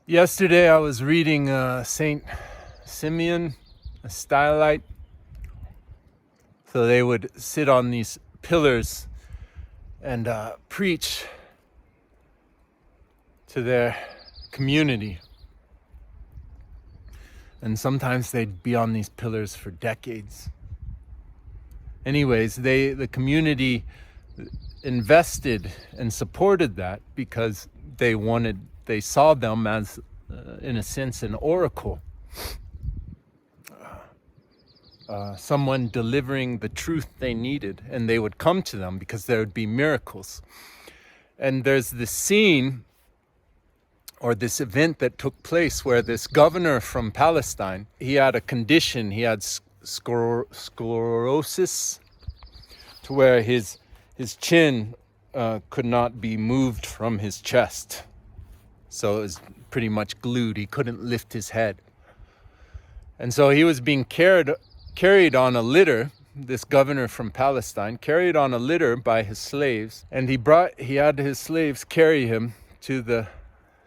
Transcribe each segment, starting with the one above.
Yesterday I was reading Saint Simeon, a Stylite. So they would sit on these pillars and preach to their community. And sometimes they'd be on these pillars for decades. Anyways, the community invested and supported that because they saw them as, in a sense, an oracle. Someone delivering the truth they needed, and they would come to them because there would be miracles. And there's this scene or this event that took place where this governor from Palestine, he had a condition, he had sclerosis, to where his chin could not be moved from his chest. So it was pretty much glued. He couldn't lift his head. And so he was being carried on a litter, this governor from Palestine, carried on a litter by his slaves. And he had his slaves carry him to the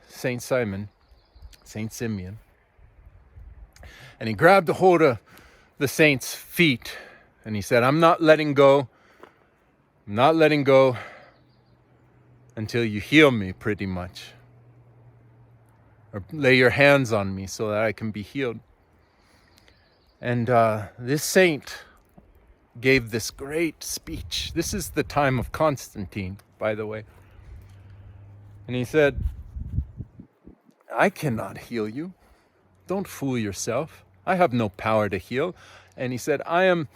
Saint Simeon. And he grabbed a hold of the saint's feet and he said, I'm not letting go until you heal me, pretty much. Or lay your hands on me so that I can be healed. And this saint gave this great speech. This is the time of Constantine, by the way. And he said, I cannot heal you. Don't fool yourself. I have no power to heal. And he said, I am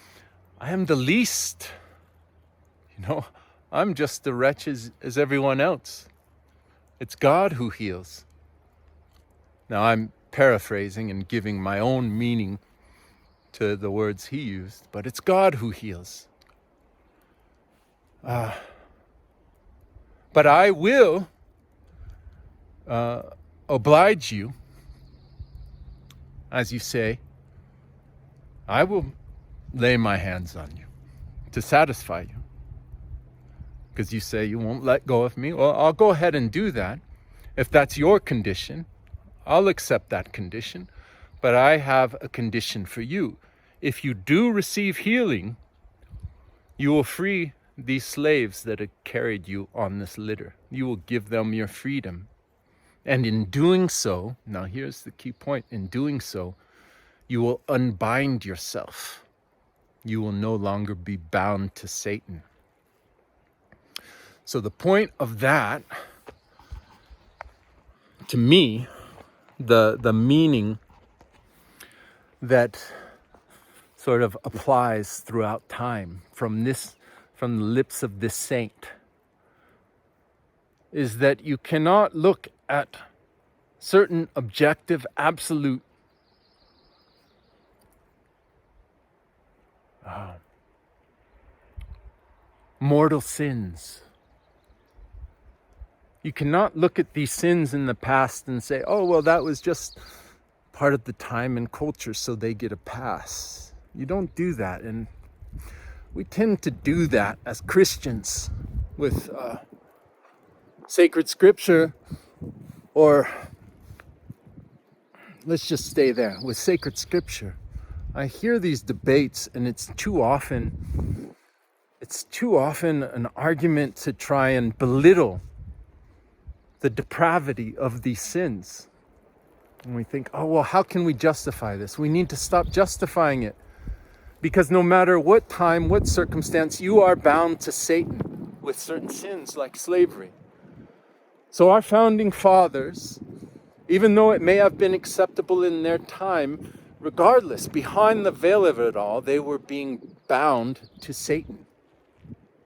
the least. I'm just a wretch as everyone else. It's God who heals. Now I'm paraphrasing and giving my own meaning to the words he used, but it's God who heals. But I will oblige you, as you say. I will lay my hands on you to satisfy you. Because you say you won't let go of me. Well, I'll go ahead and do that. If that's your condition, I'll accept that condition. But I have a condition for you. If you do receive healing, you will free these slaves that have carried you on this litter. You will give them your freedom. And in doing so, now here's the key point, in doing so, you will unbind yourself. You will no longer be bound to Satan. So the point of that, to me, the meaning that sort of applies throughout time from the lips of this saint, is that you cannot look at certain objective, absolute mortal sins. You cannot look at these sins in the past and say, oh, well, that was just part of the time and culture, so they get a pass. You don't do that. And we tend to do that as Christians with sacred scripture, or let's just stay there with sacred scripture. I hear these debates, and it's too often an argument to try and belittle the depravity of these sins. And we think, oh, well, how can we justify this? We need to stop justifying it. Because no matter what time, what circumstance, you are bound to Satan with certain sins like slavery. So our founding fathers, even though it may have been acceptable in their time, regardless, behind the veil of it all, they were being bound to Satan.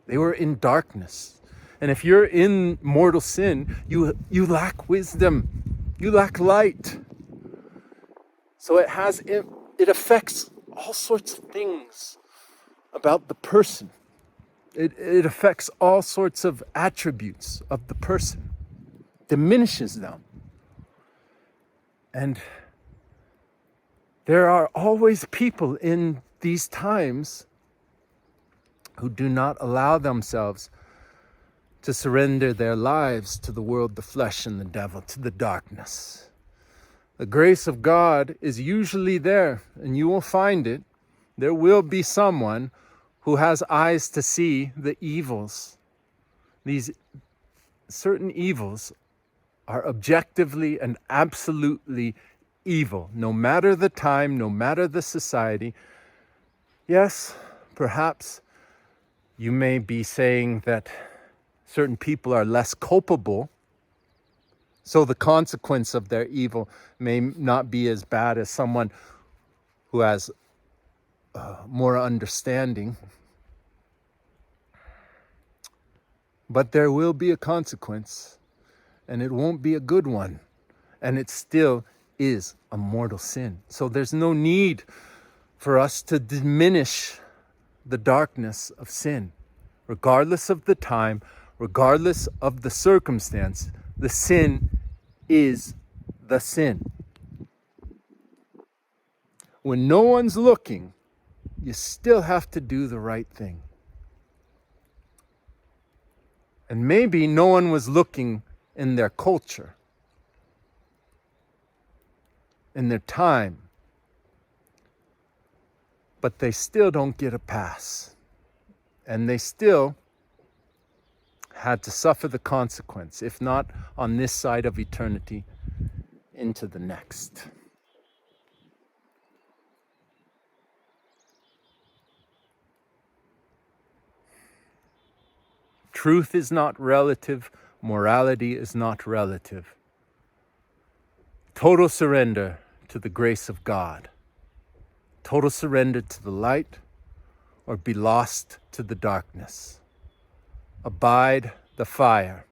They were in darkness. And if you're in mortal sin, you lack wisdom. You lack light. So it affects all sorts of things about the person. It affects all sorts of attributes of the person. Diminishes them. And there are always people in these times who do not allow themselves to surrender their lives to the world, the flesh, and the devil, to the darkness. The grace of God is usually there, and you will find it. There will be someone who has eyes to see the evils. These certain evils are objectively and absolutely evil, no matter the time, no matter the society. Yes, perhaps you may be saying that certain people are less culpable, so the consequence of their evil may not be as bad as someone who has more understanding. But there will be a consequence, and it won't be a good one, and it still is a mortal sin. So there's no need for us to diminish the darkness of sin. Regardless of the time, regardless of the circumstance, the sin is the sin. When no one's looking, you still have to do the right thing. And maybe no one was looking in their culture, in their time, but they still don't get a pass. And they still had to suffer the consequence, if not on this side of eternity, into the next. Truth is not relative. Morality is not relative. Total surrender to the grace of God. Total surrender to the light, or be lost to the darkness. Abide the fire.